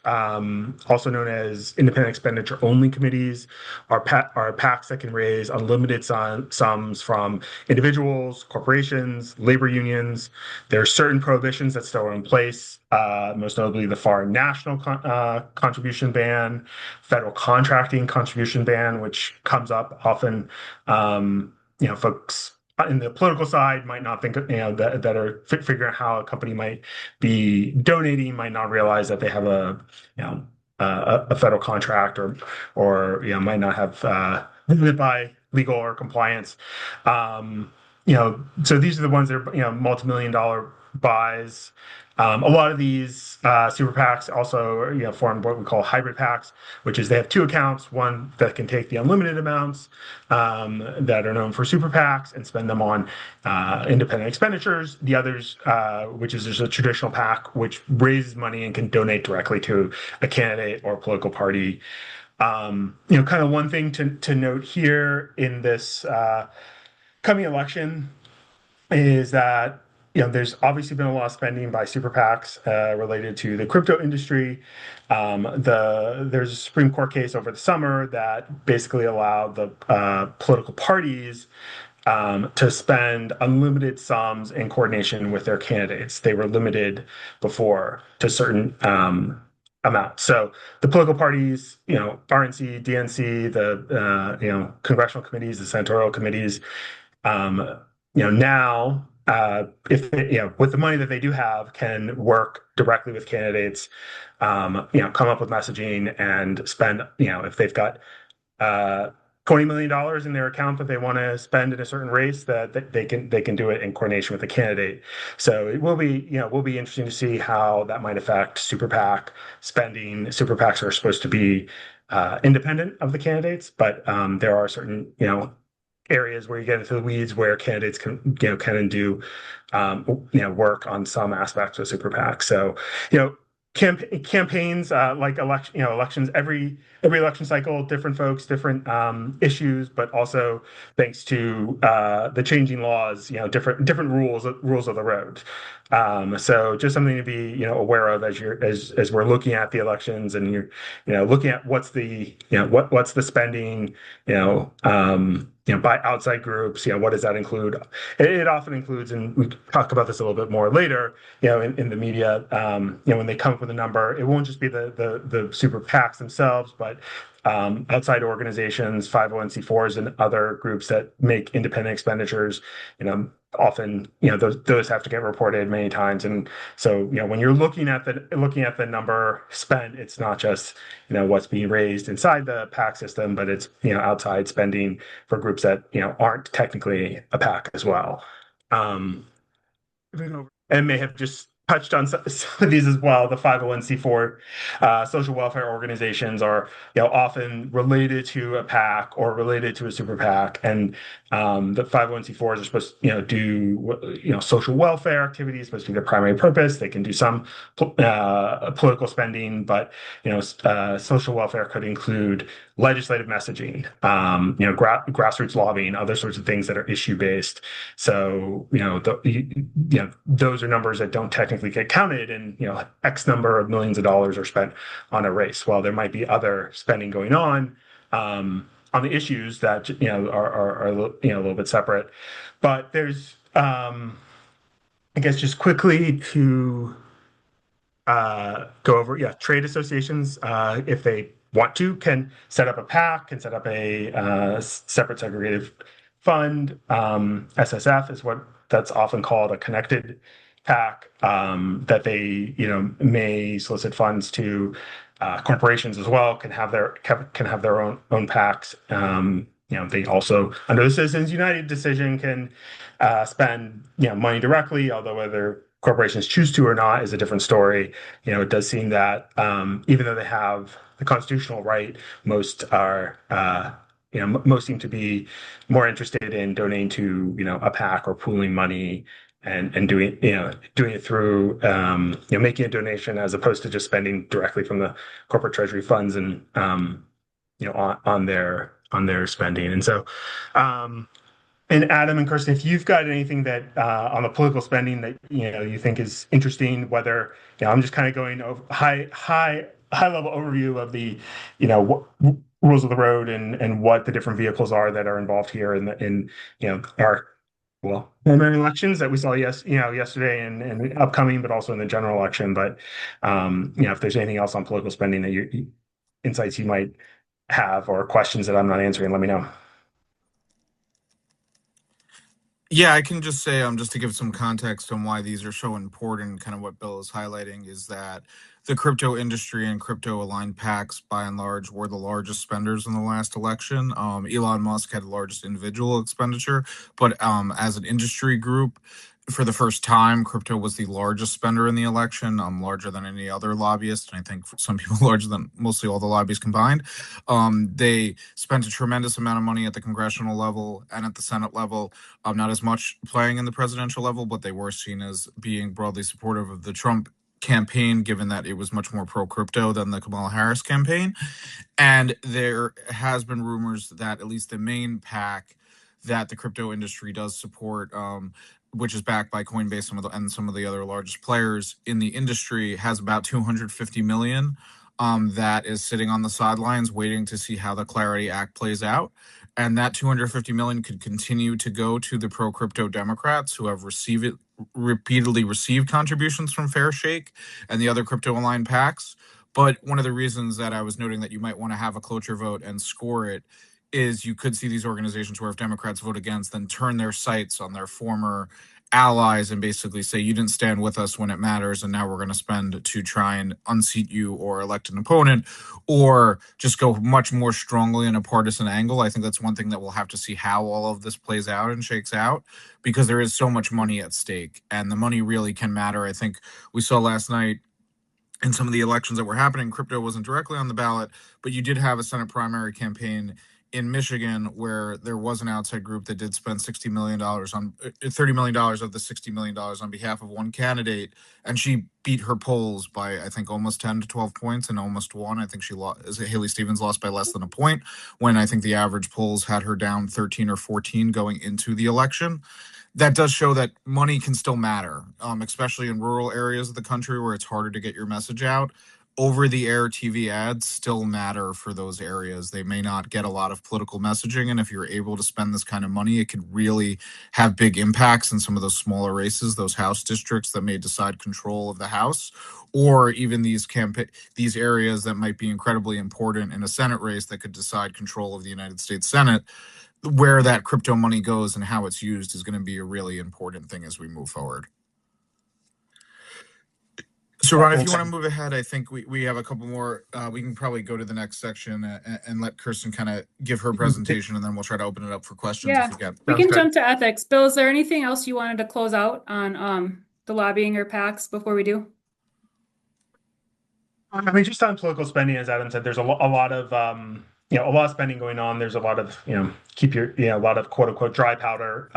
also known as independent expenditure only committees, are PACs that can raise unlimited sums from individuals, corporations, labor unions. There are certain prohibitions that still are in place, most notably the foreign national contribution ban, federal contracting contribution ban, which comes up often. Folks in the political side might not think that are figuring out how a company might be donating, might not realize that they have a federal contract or might not have limited by legal or compliance. So these are the ones that are multi-million-dollar buys. A lot of these super PACs also form what we call hybrid PACs, which is they have two accounts, one that can take the unlimited amounts that are known for super PACs and spend them on independent expenditures. The others, which is just a traditional PAC, which raises money and can donate directly to a candidate or a political party. Kind of one thing to note here in this coming election is that there's obviously been a lot of spending by super PACs related to the crypto industry. There's a Supreme Court case over the summer that basically allowed the political parties to spend unlimited sums in coordination with their candidates. They were limited before to certain amounts. So the political parties, RNC, DNC, the congressional committees, the senatorial committees, now if they, with the money that they do have, can work directly with candidates, come up with messaging and spend, if they've got $20 million in their account that they want to spend in a certain race, that they can do it in coordination with the candidate. So it will be interesting to see how that might affect super PAC spending. Super PACs are supposed to be independent of the candidates, but there are certain areas where you get into the weeds where candidates can do work on some aspects of super PAC. So campaigns like elections, every election cycle, different folks, different issues, but also thanks to the changing laws, different rules of the road. So just something to be aware of as we're looking at the elections, and you're looking at what's the what's the spending by outside groups. What does that include? It often includes, and we talk about this a little bit more later, in the media, when they come up with a number, it won't just be the super PACs themselves, but outside organizations, 501c4s, and other groups that make independent expenditures. Often those have to get reported many times, and so when you're looking at the number spent, it's not just what's being raised inside the PAC system, but it's outside spending for groups that aren't technically a PAC as well. And may have just touched on some of these as well. The 501c4 social welfare organizations are often related to a PAC or related to a super PAC, and the 501c4s are supposed to do social welfare activities, supposed to be their primary purpose. They can do some political spending, but social welfare could include legislative messaging, grassroots lobbying, other sorts of things that are issue based. So those are numbers that don't technically get counted, and X number of millions of dollars are spent on a race. Well, there might be other spending going on the issues that are a little bit separate. But there's I guess just quickly to go over, trade associations, if they want to, can set up a PAC, can set up a separate segregated fund. SSF is what that's often called, a connected PAC, that they may solicit funds to. Corporations as well can have their own PACs. they also, under the Citizens United decision, can spend money directly, although whether corporations choose to or not is a different story. It does seem that even though they have the constitutional right, most are most seem to be more interested in donating to a PAC or pooling money and doing it through making a donation as opposed to just spending directly from the corporate treasury funds and on their spending. And so and Adam and Kirstin, if you've got anything that on the political spending that you think is interesting, whether I'm just kind of going over high level overview of the what rules of the road and what the different vehicles are that are involved here in our primary elections that we saw yesterday and upcoming, but also in the general election. But if there's anything else on political spending that you insights you might have or questions that I'm not answering, let me know. Yeah, I can just say, just to give some context on why these are so important, kind of what Bill is highlighting is that the crypto industry and crypto aligned PACs, by and large, were the largest spenders in the last election. Elon Musk had the largest individual expenditure, but as an industry group, for the first time, crypto was the largest spender in the election, larger than any other lobbyist, and I think for some people larger than mostly all the lobbies combined. They spent a tremendous amount of money at the congressional level and at the Senate level, not as much playing in the presidential level, but they were seen as being broadly supportive of the Trump campaign, given that it was much more pro-crypto than the Kamala Harris campaign. And there has been rumors that at least the main PAC that the crypto industry does support, which is backed by Coinbase and some of the other largest players in the industry, has about 250 million that is sitting on the sidelines waiting to see how the Clarity Act plays out. And that 250 million could continue to go to the pro-crypto Democrats who have repeatedly received contributions from Fair Shake and the other crypto-aligned PACs. But one of the reasons that I was noting that you might want to have a cloture vote and score it is you could see these organizations where if Democrats vote against, then turn their sights on their former allies and basically say, you didn't stand with us when it matters, and now we're going to spend to try and unseat you or elect an opponent, or just go much more strongly in a partisan angle. I think that's one thing that we'll have to see how all of this plays out and shakes out, because there is so much money at stake, and the money really can matter. I think we saw last night in some of the elections that were happening, crypto wasn't directly on the ballot, but you did have a Senate primary campaign in Michigan where there was an outside group that did spend $60 million on $30 million of the $60 million on behalf of one candidate. And she beat her polls by, I think, almost 10 to 12 points and almost won. I think she lost, Haley Stevens lost by less than a point, when I think the average polls had her down 13 or 14 going into the election. That does show that money can still matter, especially in rural areas of the country where it's harder to get your message out. Over-the-air TV ads still matter for those areas. They may not get a lot of political messaging, and if you're able to spend this kind of money, it could really have big impacts in some of those smaller races, those House districts that may decide control of the House, or even these areas that might be incredibly important in a Senate race that could decide control of the United States Senate. Where that crypto money goes and how it's used is going to be a really important thing as we move forward. So, Ron, if you want to move ahead, I think we have a couple more. We can probably go to the next section and let Kirstin kind of give her presentation, and then we'll try to open it up for questions. Yeah, if we get. We can jump to ethics. Bill, is there anything else you wanted to close out on the lobbying or PACs before we do? I mean, just on political spending, as Adam said, there's a lot of a lot of spending going on. There's a lot of keep your a lot of quote unquote dry powder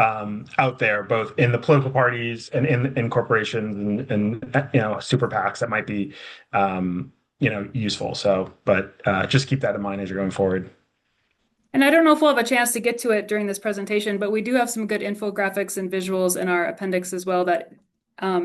out there, both in the political parties and in corporations and super PACs that might be useful. So, but just keep that in mind as you're going forward. And I don't know if we'll have a chance to get to it during this presentation, but we do have some good infographics and visuals in our appendix as well that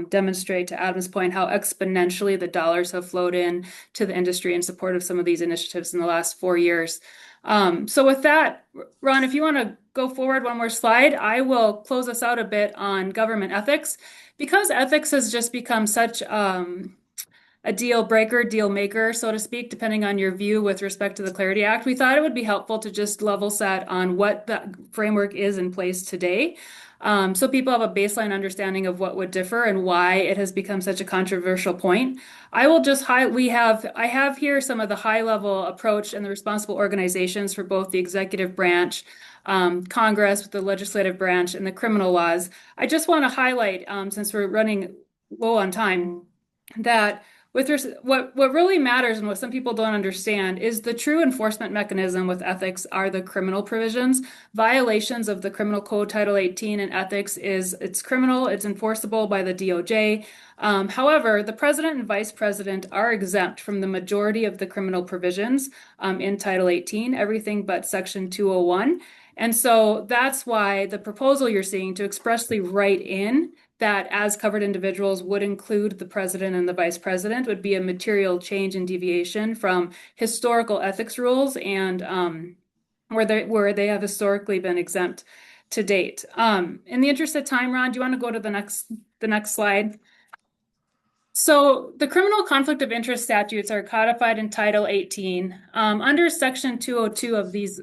demonstrate, to Adam's point, how exponentially the dollars have flowed in to the industry in support of some of these initiatives in the last 4 years. So with that, Ron, if you want to go forward one more slide, I will close us out a bit on government ethics. Because ethics has just become such a deal breaker, deal maker, so to speak, depending on your view with respect to the Clarity Act, we thought it would be helpful to just level set on what the framework is in place today. So people have a baseline understanding of what would differ and why it has become such a controversial point. I will just I have here some of the high level approach and the responsible organizations for both the executive branch, Congress with the legislative branch and the criminal laws. I just want to highlight, since we're running low on time, that what really matters and what some people don't understand is the true enforcement mechanism with ethics are the criminal provisions. Violations of the Criminal Code Title 18 and ethics it's criminal, it's enforceable by the DOJ. However, the president and vice president are exempt from the majority of the criminal provisions in Title 18, everything but Section 201. And so that's why the proposal you're seeing to expressly write in that as covered individuals would include the president and the vice president would be a material change and deviation from historical ethics rules and where they have historically been exempt to date. In the interest of time, Ron, do you want to go to the next slide? So the criminal conflict of interest statutes are codified in Title 18. Under Section 202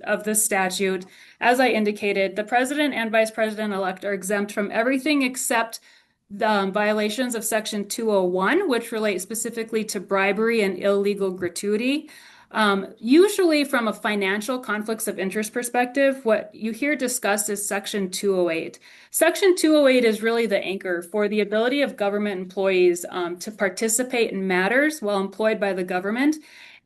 of this statute, as I indicated, the president and vice president-elect are exempt from everything except the violations of Section 201, which relate specifically to bribery and illegal gratuity. Usually from a financial conflicts of interest perspective, what you hear discussed is Section 208. Section 208 is really the anchor for the ability of government employees to participate in matters while employed by the government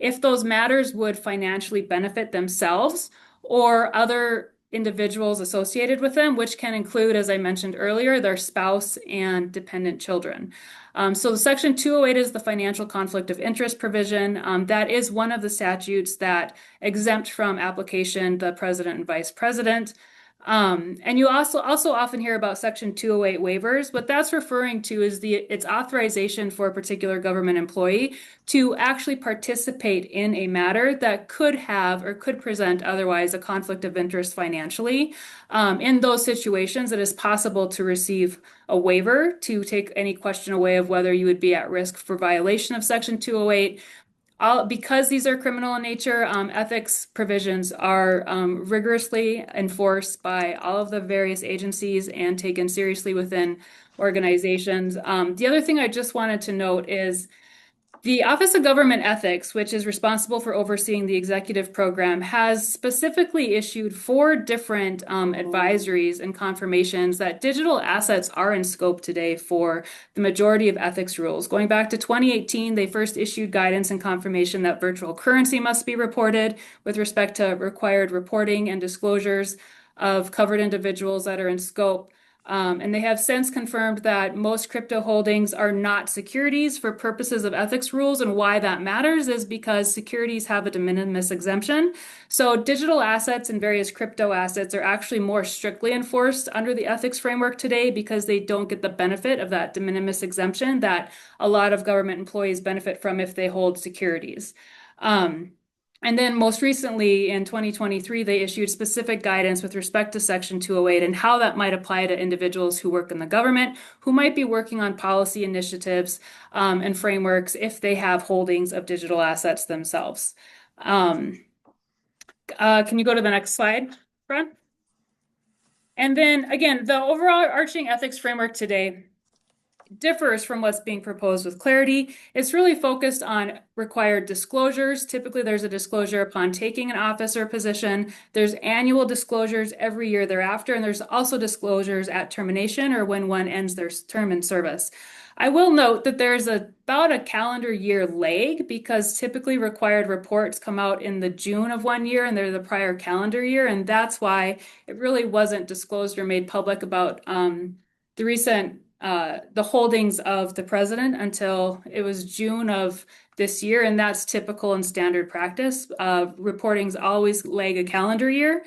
if those matters would financially benefit themselves or other individuals associated with them, which can include, as I mentioned earlier, their spouse and dependent children. So Section 208 is the financial conflict of interest provision. That is one of the statutes that exempt from application the president and vice president. And you also often hear about Section 208 waivers. What that's referring to is its authorization for a particular government employee to actually participate in a matter that could have or could present otherwise a conflict of interest financially. In those situations, it is possible to receive a waiver to take any question away of whether you would be at risk for violation of Section 208. Because these are criminal in nature, ethics provisions are rigorously enforced by all of the various agencies and taken seriously within organizations. The other thing I just wanted to note is the Office of Government Ethics, which is responsible for overseeing the executive program, has specifically issued 4 different advisories and confirmations that digital assets are in scope today for the majority of ethics rules. Going back to 2018, they first issued guidance and confirmation that virtual currency must be reported with respect to required reporting and disclosures of covered individuals that are in scope. And they have since confirmed that most crypto holdings are not securities for purposes of ethics rules. And why that matters is because securities have a de minimis exemption. So digital assets and various crypto assets are actually more strictly enforced under the ethics framework today because they don't get the benefit of that de minimis exemption that a lot of government employees benefit from if they hold securities. And then most recently in 2023, they issued specific guidance with respect to Section 208 and how that might apply to individuals who work in the government, who might be working on policy initiatives and frameworks if they have holdings of digital assets themselves. Can you go to the next slide, Brent? And then again, the overall arching ethics framework today differs from what's being proposed with clarity. It's really focused on required disclosures. Typically, there's a disclosure upon taking an office or position. There's annual disclosures every year thereafter, and there's also disclosures at termination or when one ends their term in service. I will note that there's about a calendar year lag because typically required reports come out in the June of one year and they're the prior calendar year, and that's why it really wasn't disclosed or made public about the recent the holdings of the president until it was June of this year, and that's typical and standard practice. Reportings always lag a calendar year.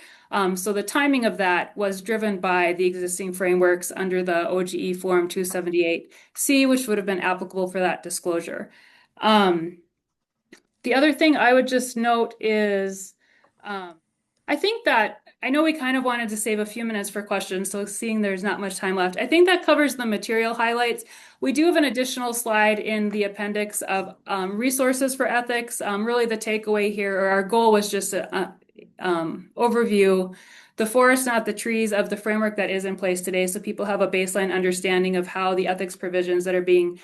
So the timing of that was driven by the existing frameworks under the OGE Form 278C, which would have been applicable for that disclosure. The other thing I would just note is I think that I know we kind of wanted to save a few minutes for questions, so seeing there's not much time left, I think that covers the material highlights. We do have an additional slide in the appendix of resources for ethics. Really the takeaway here, or our goal was just to overview, the forest, not the trees, of the framework that is in place today, so people have a baseline understanding of how the ethics provisions that are being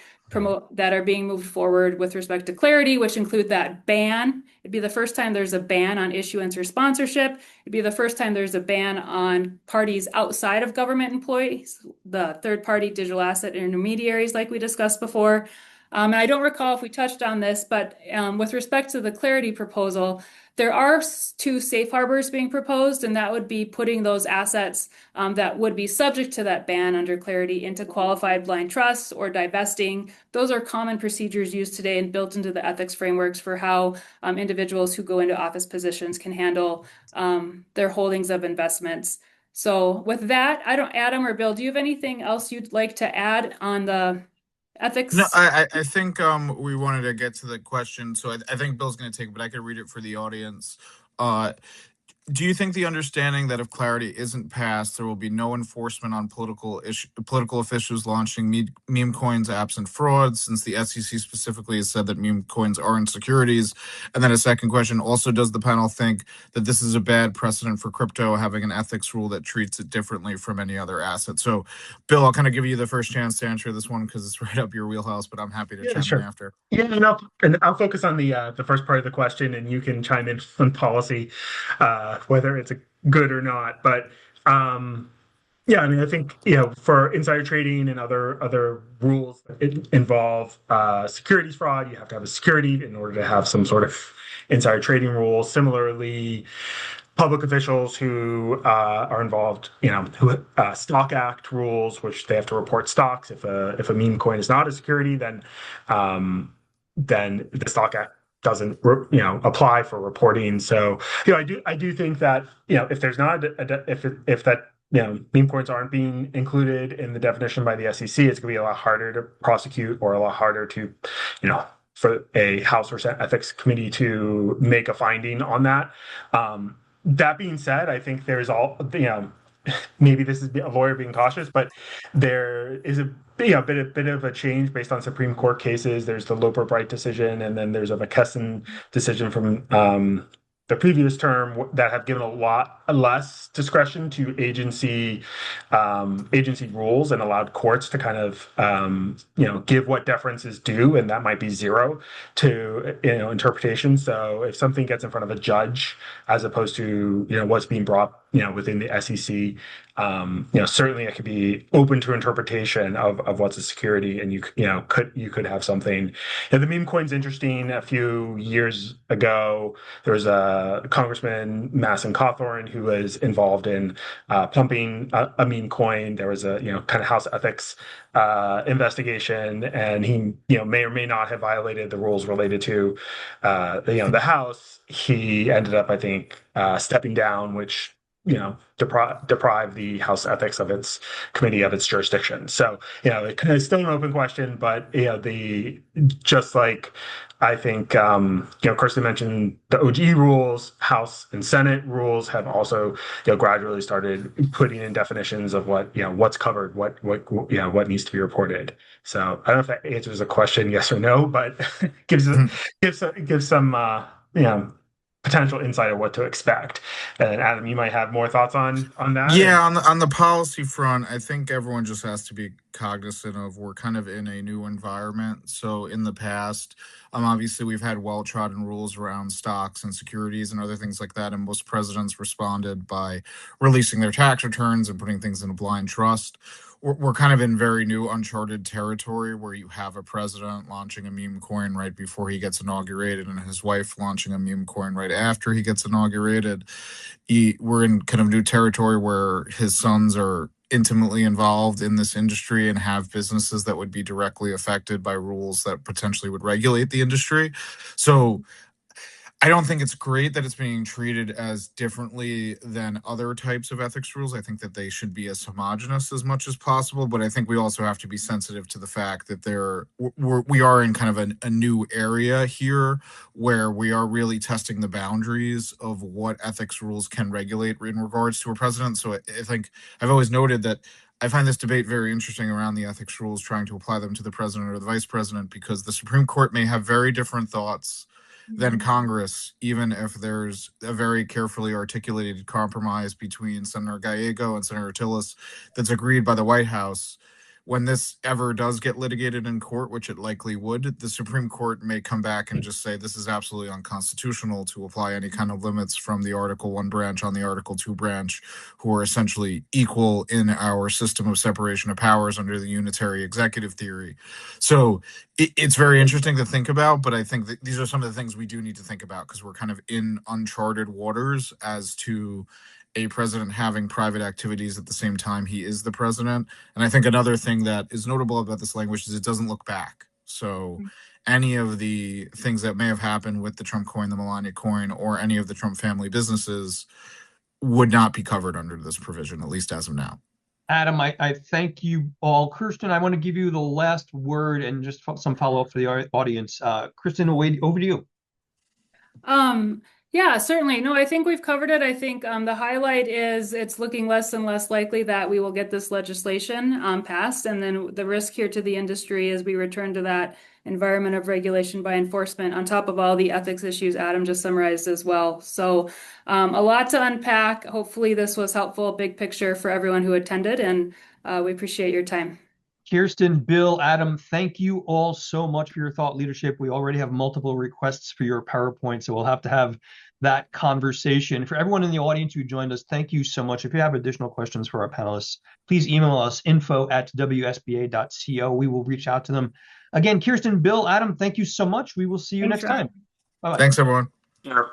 moved forward with respect to clarity, which include that ban. It'd be the first time there's a ban on issuance or sponsorship. It'd be the first time there's a ban on parties outside of government employees, the third-party digital asset intermediaries like we discussed before. And I don't recall if we touched on this, but with respect to the clarity proposal, there are 2 safe harbors being proposed, and that would be putting those assets that would be subject to that ban under clarity into qualified blind trusts or divesting. Those are common procedures used today and built into the ethics frameworks for how individuals who go into office positions can handle their holdings of investments. So with that, Adam or Bill, do you have anything else you'd like to add on the ethics? No, I think we wanted to get to the question, so I think Bill's going to take it, but I could read it for the audience. Do you think the understanding that if clarity isn't passed, there will be no enforcement on political officials launching meme coins absent fraud, since the SEC specifically has said that meme coins aren't securities? And then a second question, also, does the panel think that this is a bad precedent for crypto, having an ethics rule that treats it differently from any other asset? So, Bill, I'll kind of give you the first chance to answer this one because it's right up your wheelhouse, but I'm happy to chime in after. Yeah, and I'll focus on the first part of the question, and you can chime in on policy, whether it's a good or not. But yeah, I mean, I think for insider trading and other rules that involve securities fraud, you have to have a security in order to have some sort of insider trading rules. Similarly, public officials who are involved, Stock Act rules, which they have to report stocks. If a meme coin is not a security, then the Stock Act doesn't apply for reporting. So I do think that if there's not if that meme coins aren't being included in the definition by the SEC, it's going to be a lot harder to prosecute, or a lot harder to for a House or Senate ethics committee to make a finding on that. That being said, I think there's maybe this is a lawyer being cautious, but there is a bit of a change based on Supreme Court cases. There's the Loper-Bright decision, and then there's a McKesson decision from the previous term that have given a lot less discretion to agency rules and allowed courts to kind of give what deference is due, and that might be zero to interpretation. So if something gets in front of a judge as opposed to what's being brought within the SEC, certainly it could be open to interpretation of what's a security, and you could have something. The meme coin's interesting. A few years ago, there was a Congressman Masson Cawthorn who was involved in pumping a meme coin. There was a kind of House ethics investigation, and he may or may not have violated the rules related to the House. He ended up, I think, stepping down, which deprive the House ethics of its committee of its jurisdiction. So it's still an open question, but just like I think Kirstin mentioned, the OGE rules, House and Senate rules have also gradually started putting in definitions of what's covered, what needs to be reported. So I don't know if that answers the question, yes or no, but gives some potential insight of what to expect. And Adam, you might have more thoughts on that. Yeah, on the policy front, I think everyone just has to be cognizant of we're kind of in a new environment. So in the past, obviously we've had well-trodden rules around stocks and securities and other things like that, and most presidents responded by releasing their tax returns and putting things in a blind trust. We're kind of in very new uncharted territory where you have a president launching a meme coin right before he gets inaugurated and his wife launching a meme coin right after he gets inaugurated. We're in kind of new territory where his sons are intimately involved in this industry and have businesses that would be directly affected by rules that potentially would regulate the industry. So I don't think it's great that it's being treated as differently than other types of ethics rules. I think that they should be as homogenous as much as possible, but I think we also have to be sensitive to the fact that we are in kind of a new area here where we are really testing the boundaries of what ethics rules can regulate in regards to a president. So I think I've always noted that I find this debate very interesting around the ethics rules, trying to apply them to the president or the vice president, because the Supreme Court may have very different thoughts than Congress, even if there's a very carefully articulated compromise between Senator Gallego and Senator Tillis that's agreed by the White House. When this ever does get litigated in court, which it likely would, the Supreme Court may come back and just say this is absolutely unconstitutional to apply any kind of limits from the Article 1 branch on the Article 2 branch, who are essentially equal in our system of separation of powers under the unitary executive theory. So it's very interesting to think about, but I think that these are some of the things we do need to think about because we're kind of in uncharted waters as to a president having private activities at the same time he is the president. And I think another thing that is notable about this language is it doesn't look back. So any of the things that may have happened with the Trump coin, the Melania coin, or any of the Trump family businesses would not be covered under this provision, at least as of now. Adam, I thank you all. Kirstin, I want to give you the last word and just some follow-up for the audience. Kirstin, over to you. Yeah, certainly. No, I think we've covered it. I think the highlight is it's looking less and less likely that we will get this legislation passed. And then the risk here to the industry as we return to that environment of regulation by enforcement on top of all the ethics issues Adam just summarized as well. So a lot to unpack. Hopefully this was helpful, big picture for everyone who attended, and we appreciate your time. Kirstin, Bill, Adam, thank you all so much for your thought leadership. We already have multiple requests for your PowerPoint, so we'll have to have that conversation. For everyone in the audience who joined us, thank you so much. If you have additional questions for our panelists, please email us info@wsba.co. We will reach out to them. Again, Kirstin, Bill, Adam, thank you so much. We will see you next time. Bye-bye. Thanks, everyone. Yeah.